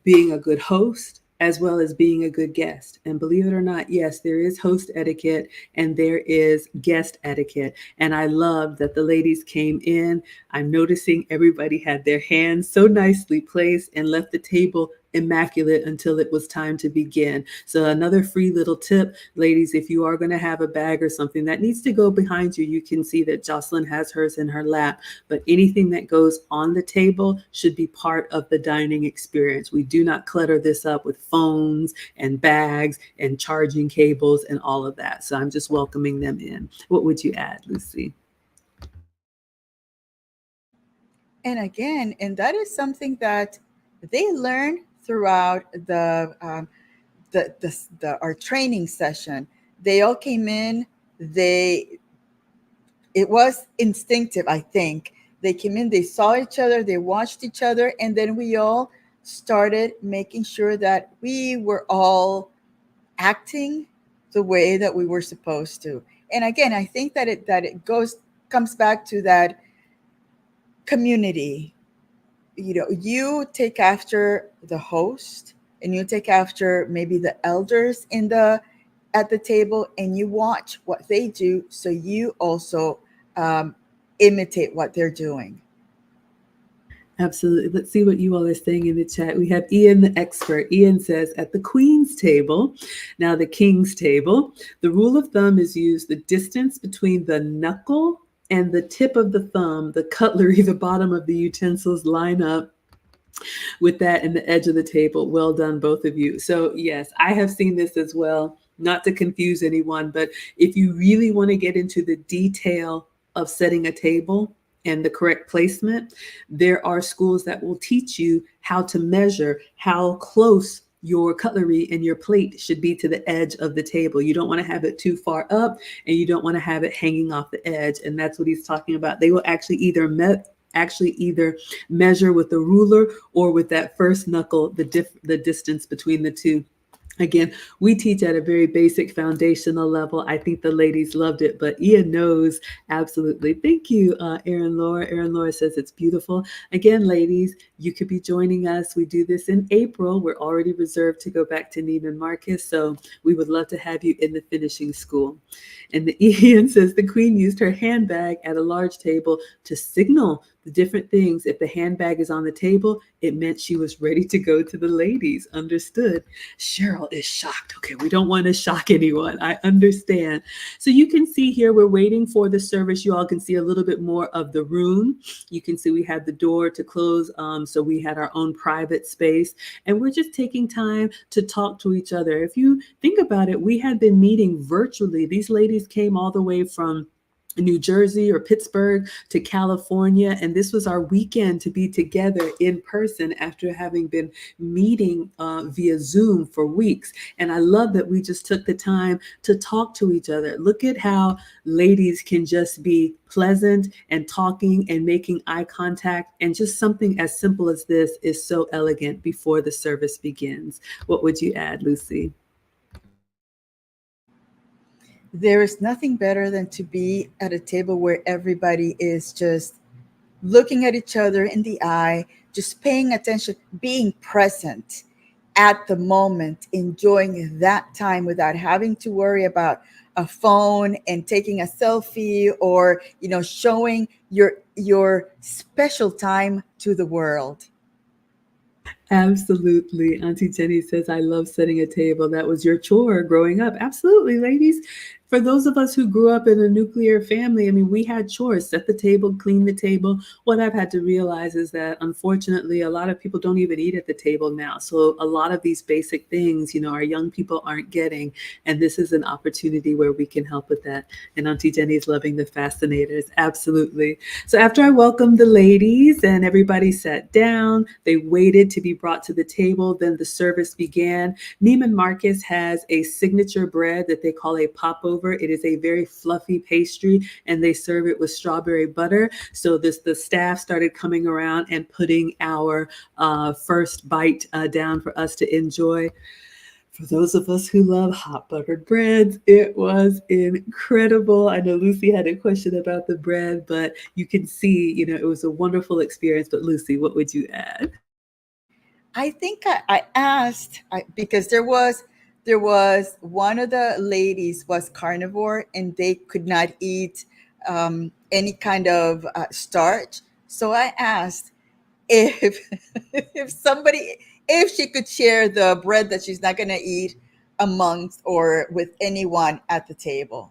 being a good host as well as being a good guest. And believe it or not, yes, there is host etiquette and there is guest etiquette. And I love that the ladies came in. I'm noticing everybody had their hands so nicely placed and left the table immaculate until it was time to begin. So another free little tip, ladies, if you are going to have a bag or something that needs to go behind you, you can see that Jocelyn has hers in her lap, but anything that goes on the table should be part of the dining experience. We do not clutter this up with phones and bags and charging cables and all of that. So I'm just welcoming them in. What would you add, Lucy? And again, and that is something that they learn throughout our training session. They all came in. They It was instinctive, I think. They came in, they saw each other, they watched each other, and then we all started making sure that we were all acting the way that we were supposed to. And again, I think that it comes back to that community. You take after the host, and you take after maybe the elders at the table, and you watch what they do, so you also um, imitate what they're doing. Absolutely. Let's see what you all are saying in the chat. We have Ian, the expert. Ian says, at the queen's table, now the king's table, the rule of thumb is use the distance between the knuckle and the tip of the thumb, the cutlery, the bottom of the utensils line up with that and the edge of the table. Well done, both of you. So yes, I have seen this as well, not to confuse anyone, but if you really want to get into the detail of setting a table and the correct placement, there are schools that will teach you how to measure how close your cutlery and your plate should be to the edge of the table. You don't want to have it too far up, and you don't want to have it hanging off the edge. And that's what he's talking about. They will actually either measure with a ruler or with that first knuckle, the distance between the two. Again, we teach at a very basic foundational level. I think the ladies loved it, but Ian knows absolutely. Thank you, Erin Laura. Erin Laura says it's beautiful. Again, ladies, you could be joining us. We do this in April. We're already reserved to go back to Neiman Marcus, so we would love to have you in the finishing school. And the Ian says the queen used her handbag at a large table to signal the different things. If the handbag is on the table, it meant she was ready to go to the ladies. Understood. Cheryl is shocked. Okay, we don't want to shock anyone. I understand. So you can see here, we're waiting for the service. You all can see a little bit more of the room. You can see we had the door to close, so we had our own private space. And we're just taking time to talk to each other. If you think about it, we had been meeting virtually. These ladies came all the way from New Jersey or Pittsburgh to California. And this was our weekend to be together in person after having been meeting via Zoom for weeks. And I love that we just took the time to talk to each other. Look at how ladies can just be pleasant and talking and making eye contact. And just something as simple as this is so elegant before the service begins. What would you add, Lucy? There is nothing better than to be at a table where everybody is just looking at each other in the eye, just paying attention, being present at the moment, enjoying that time without having to worry about a phone and taking a selfie, or showing your special time to the world. Absolutely. Auntie Jenny says, I love setting a table. That was your chore growing up. Absolutely, ladies. For those of us who grew up in a nuclear family, I mean, we had chores, set the table, clean the table. What I've had to realize is that unfortunately, a lot of people don't even eat at the table now. So a lot of these basic things, our young people aren't getting. And this is an opportunity where we can help with that. And Auntie Jenny's loving the fascinators. Absolutely. So after I welcomed the ladies and everybody sat down, they waited to be brought to the table. Then the service began. Neiman Marcus has a signature bread that they call a popover. It is a very fluffy pastry, and they serve it with strawberry butter. So the staff started coming around and putting our first bite down for us to enjoy. For those of us who love hot buttered breads, it was incredible. I know Lucy had a question about the bread, but you can see, it was a wonderful experience. But Lucy, what would you add? I think I asked because there was one of the ladies was carnivore and they could not eat any kind of starch. So I asked if if she could share the bread that she's not going to eat amongst or with anyone at the table.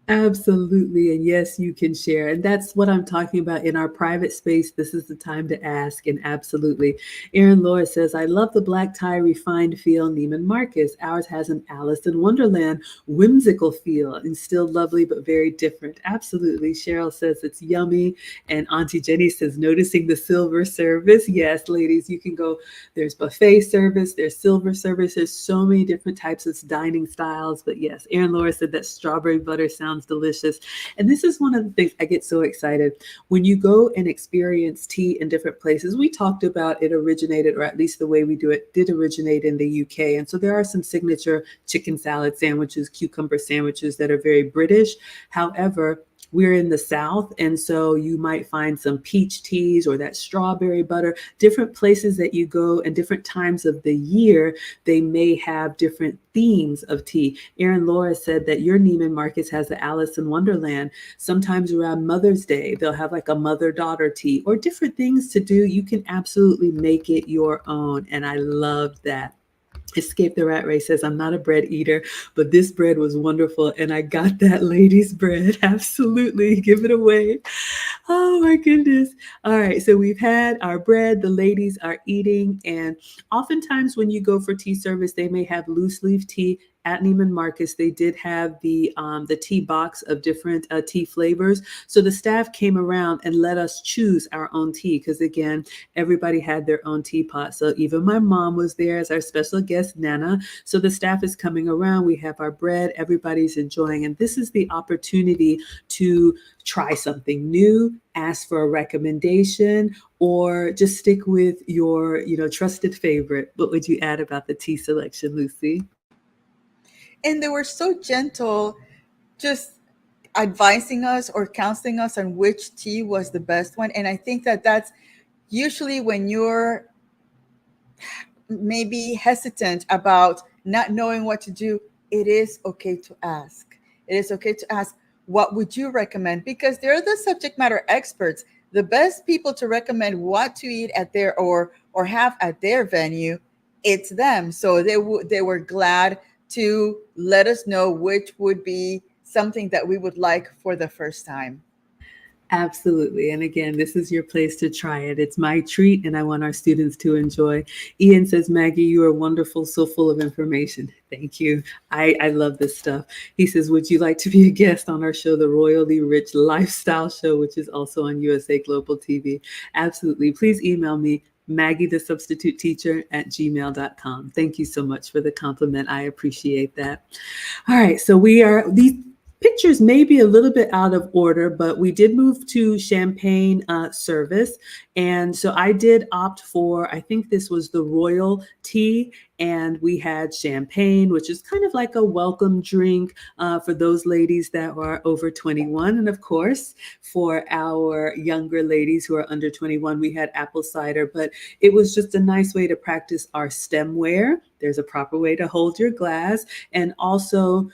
Absolutely. And yes, you can share. And that's what I'm talking about in our private space. This is the time to ask. And absolutely. Erin Laura says, I love the black tie refined feel Neiman Marcus. Ours has an Alice in Wonderland whimsical feel and still lovely, but very different. Absolutely. Cheryl says it's yummy. And Auntie Jenny says, noticing the silver service. Yes, ladies, you can go. There's buffet service, there's silver service. There's so many different types of dining styles. But yes, Erin Laura said that strawberry butter sounds delicious. And this is one of the things I get so excited. When you go and experience tea in different places, we talked about it originated, or at least the way we do it, did originate in the UK. And so there are some signature chicken salad sandwiches, cucumber sandwiches that are very British. However, we're in the South, and so you might find some peach teas or that strawberry butter. Different places that you go and different times of the year, they may have different themes of tea. Erin Laura said that your Neiman Marcus has the Alice in Wonderland. Sometimes around Mother's Day, they'll have like a mother-daughter tea or different things to do. You can absolutely make it your own, and I love that. Escape the Rat Race says, I'm not a bread eater, but this bread was wonderful. And I got that lady's bread. Absolutely. Give it away. Oh my goodness. All right. So we've had our bread. The ladies are eating. And oftentimes when you go for tea service, they may have loose leaf tea at Neiman Marcus, they did have the tea box of different tea flavors. So the staff came around and let us choose our own tea because, again, everybody had their own teapot. So even my mom was there as our special guest, Nana. So the staff is coming around. We have our bread. Everybody's enjoying. And this is the opportunity to try something new, ask for a recommendation, or just stick with your, trusted favorite. What would you add about the tea selection, Lucy? And they were so gentle, just advising us or counseling us on which tea was the best one. And I think that that's usually when you're maybe hesitant about not knowing what to do, it is okay to ask. It is okay to ask, what would you recommend? Because they're the subject matter experts, the best people to recommend what to eat at their or have at their venue. It's them. So they were glad to let us know which would be something that we would like for the first time. Absolutely. And again, this is your place to try it. It's my treat, and I want our students to enjoy. Ian says, Maggie, you are wonderful, so full of information. Thank you. I love this stuff. He says, would you like to be a guest on our show, the Royally Rich Lifestyle Show, which is also on USA Global TV? Absolutely. Please email me, Maggie the substitute teacher at gmail.com. Thank you so much for the compliment. I appreciate that. All right, so these pictures may be a little bit out of order, but we did move to champagne service. And so I did opt for, I think this was the royal tea, and we had champagne, which is kind of like a welcome drink for those ladies that are over 21. And of course, for our younger ladies who are under 21, we had apple cider, but it was just a nice way to practice our stemware. There's a proper way to hold your glass, and also,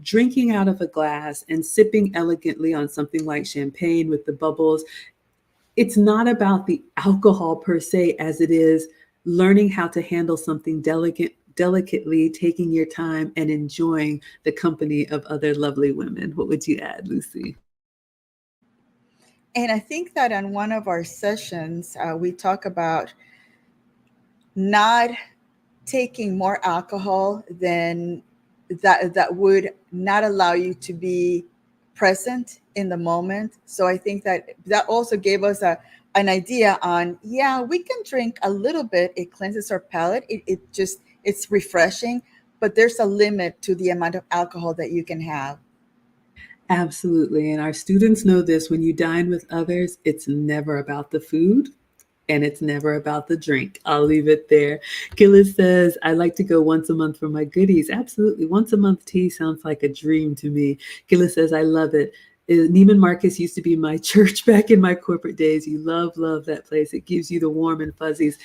drinking out of a glass and sipping elegantly on something like champagne with the bubbles. It's not about the alcohol per se as it is learning how to handle something delicately, taking your time and enjoying the company of other lovely women. What would you add, Lucy? And I think that on one of our sessions, we talk about not taking more alcohol than that would not allow you to be present in the moment. So I think that that also gave us an idea on, yeah, we can drink a little bit. It cleanses our palate. It's refreshing, but there's a limit to the amount of alcohol that you can have. Absolutely. And our students know this: when you dine with others, it's never about the food and it's never about the drink. I'll leave it there. Gillis says, I like to go once a month for my goodies. Absolutely. Once a month tea sounds like a dream to me. Gillis says, I love it. Neiman Marcus used to be my church back in my corporate days. You love that place. It gives you the warm and fuzzies.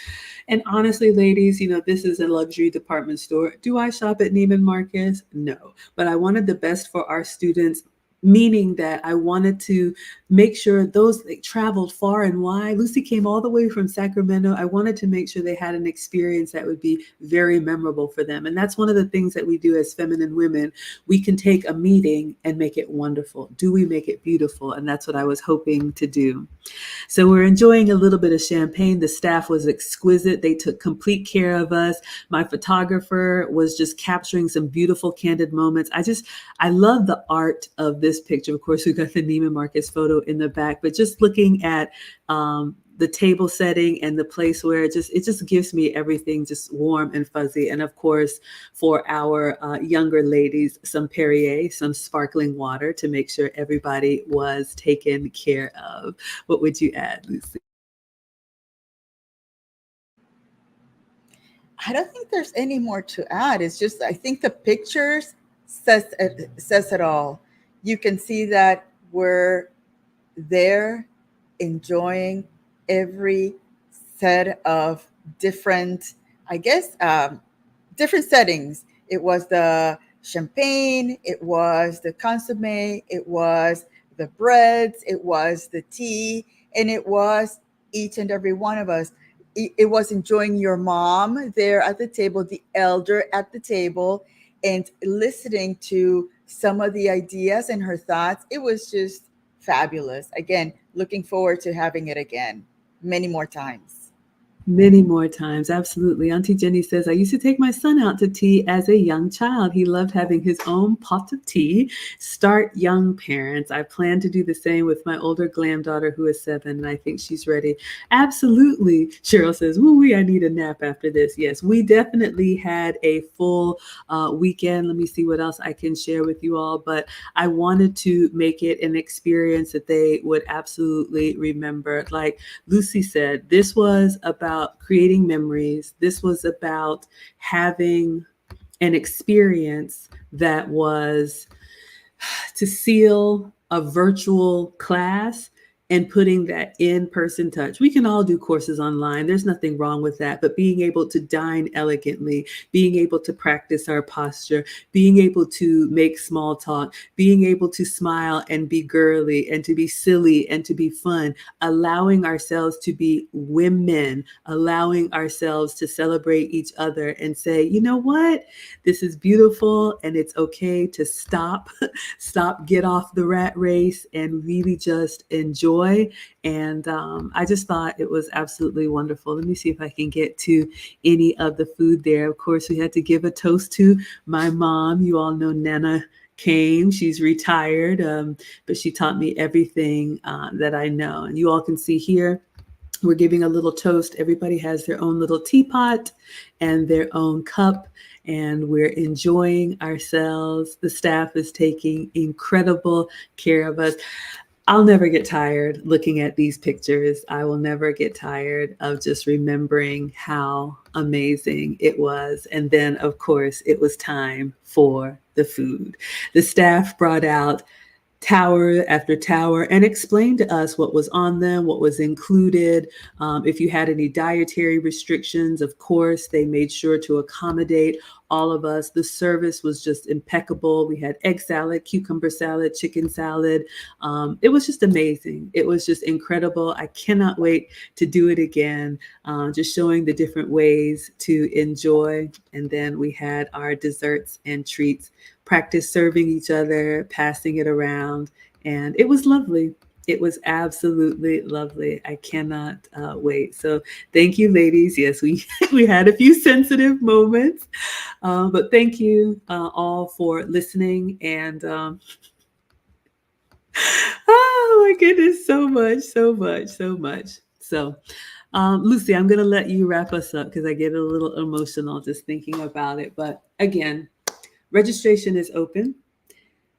And honestly, ladies, this is a luxury department store. Do I shop at Neiman Marcus? No. But I wanted the best for our students, meaning that I wanted to make sure those that traveled far and wide. Lucy came all the way from Sacramento. I wanted to make sure they had an experience that would be very memorable for them. And that's one of the things that we do as feminine women. We can take a meeting and make it wonderful. Do we make it beautiful? And that's what I was hoping to do. So we're enjoying a little bit of champagne. The staff was exquisite. They took complete care of us. My photographer was just capturing some beautiful candid moments. I love the art of this picture. Of course, we've got the Neiman Marcus photo in the back, but just looking at the table setting and the place where it just gives me everything just warm and fuzzy. And of course, for our younger ladies, some Perrier, some sparkling water to make sure everybody was taken care of. What would you add, Lucy? I don't think there's any more to add. It's just I think the pictures says it all. You can see that we're there enjoying every set of different, I guess, different settings. It was the champagne, it was the consomme, it was the breads, it was the tea, and it was each and every one of us. It was enjoying your mom there at the table, the elder at the table, and listening to some of the ideas and her thoughts. It was just fabulous. Again, looking forward to having it again many more times. Many more times, absolutely. Auntie Jenny says, I used to take my son out to tea as a young child. He loved having his own pot of tea. Start young, parents. I plan to do the same with my older granddaughter who is 7, and I think she's ready. Absolutely. Cheryl says, woo wee, I need a nap after this. Yes, we definitely had a full weekend. Let me see what else I can share with you all, but I wanted to make it an experience that they would absolutely remember. Like Lucy said, this was about creating memories. This was about having an experience that was to seal a virtual class and putting that in-person touch. We can all do courses online. There's nothing wrong with that, but being able to dine elegantly, being able to practice our posture, being able to make small talk, being able to smile and be girly and to be silly and to be fun, allowing ourselves to be women, allowing ourselves to celebrate each other and say, you know what? This is beautiful and it's okay to stop, get off the rat race and really just enjoy. And I just thought it was absolutely wonderful. Let me see if I can get to any of the food there. Of course, we had to give a toast to my mom. You all know Nana came. She's retired, but she taught me everything that I know. And you all can see here, we're giving a little toast. Everybody has their own little teapot and their own cup, and we're enjoying ourselves. The staff is taking incredible care of us. I'll never get tired looking at these pictures. I will never get tired of just remembering how amazing it was. And then, of course, it was time for the food. The staff brought out tower after tower and explained to us what was on them, what was included. If you had any dietary restrictions, of course, they made sure to accommodate all of us. The service was just impeccable. We had egg salad, cucumber salad, chicken salad. It was just amazing. It was just incredible. I cannot wait to do it again, just showing the different ways to enjoy. And then we had our desserts and treats, practice serving each other, passing it around, and it was lovely. It was absolutely lovely. I cannot wait. So thank you, ladies. Yes, we we had a few sensitive moments, but thank you all for listening. And oh my goodness, so much, so much, so much. So, Lucy, I'm going to let you wrap us up because I get a little emotional just thinking about it. But again, registration is open.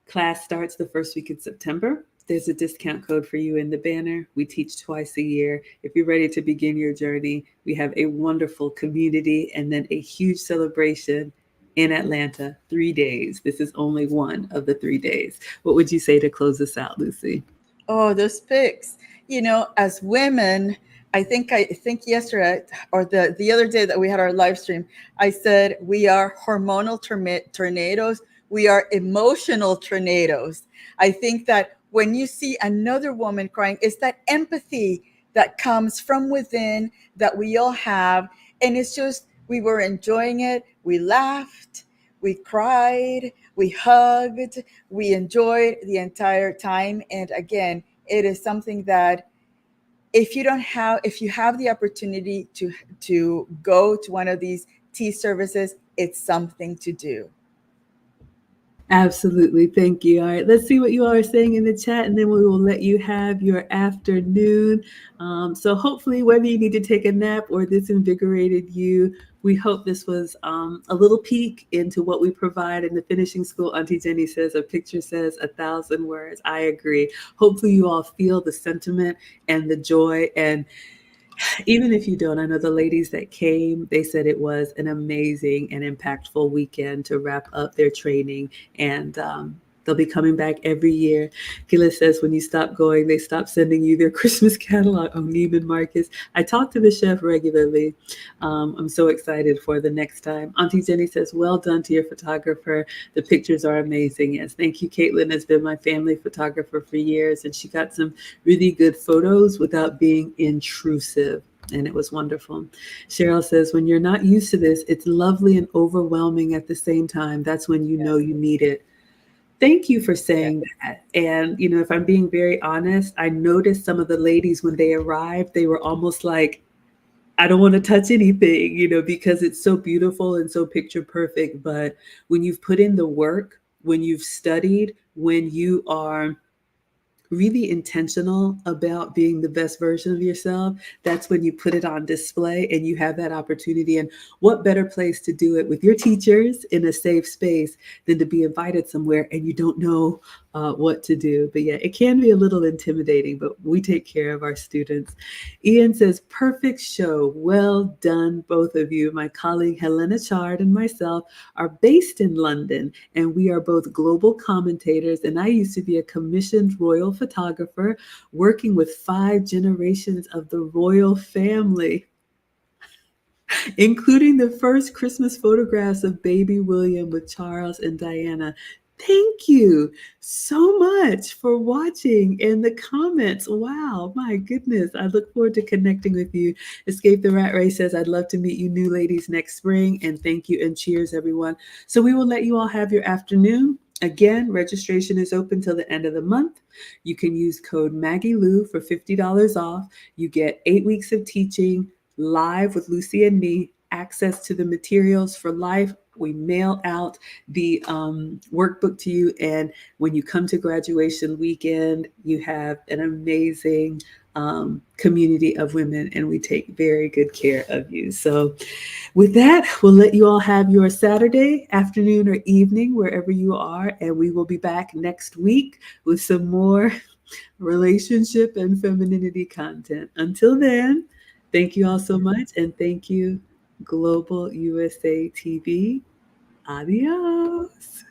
Class starts the first week in September. There's a discount code for you in the banner. We teach twice a year. If you're ready to begin your journey, we have a wonderful community and then a huge celebration in Atlanta, 3 days. This is only one of the 3 days. What would you say to close us out, Lucy? Oh, those pics. As women, I think yesterday or the other day that we had our live stream, I said we are hormonal tornadoes. We are emotional tornadoes. I think that when you see another woman crying, it's that empathy that comes from within that we all have. And it's just, we were enjoying it. We laughed, we cried, we hugged, we enjoyed the entire time. And again, it is something that if you have the opportunity to go to one of these tea services, it's something to do. Absolutely. Thank you. All right. Let's see what you all are saying in the chat, and then we will let you have your afternoon. So, hopefully, whether you need to take a nap or this invigorated you, we hope this was a little peek into what we provide in the finishing school. Auntie Jenny says, a picture says 1,000 words. I agree. Hopefully, you all feel the sentiment and the joy. And even if you don't, I know the ladies that came, they said it was an amazing and impactful weekend to wrap up their training. And they'll be coming back every year. Gillis says, when you stop going, they stop sending you their Christmas catalog. Oh, Neiman Marcus. I talk to the chef regularly. I'm so excited for the next time. Auntie Jenny says, well done to your photographer. The pictures are amazing. Yes, thank you. Caitlin has been my family photographer for years, and she got some really good photos without being intrusive. And it was wonderful. Cheryl says, when you're not used to this, it's lovely and overwhelming at the same time. That's when you know you need it. Thank you for Yeah. saying that. And, if I'm being very honest, I noticed some of the ladies when they arrived, they were almost like, I don't want to touch anything, because it's so beautiful and so picture perfect. But when you've put in the work, when you've studied, when you are really intentional about being the best version of yourself, that's when you put it on display and you have that opportunity. And what better place to do it with your teachers in a safe space than to be invited somewhere and you don't know what to do. But yeah, it can be a little intimidating, but we take care of our students. Ian says, perfect show. Well done, both of you. My colleague Helena Chard and myself are based in London, and we are both global commentators. And I used to be a commissioned royal photographer working with 5 generations of the royal family, including the first Christmas photographs of baby William with Charles and Diana. Thank you so much for watching and the comments. Wow, my goodness. I look forward to connecting with you. Escape the Rat Race says, I'd love to meet you new ladies next spring. And thank you and cheers, everyone. So we will let you all have your afternoon. Again, registration is open till the end of the month. You can use code MaggieLou for $50 off. You get 8 weeks of teaching live with Lucy and me, access to the materials for life. We mail out the workbook to you. And when you come to graduation weekend, you have an amazing community of women, and we take very good care of you. So with that, we'll let you all have your Saturday afternoon or evening, wherever you are. And we will be back next week with some more relationship and femininity content. Until then, thank you all so much. And thank you, Global USA TV. Adios.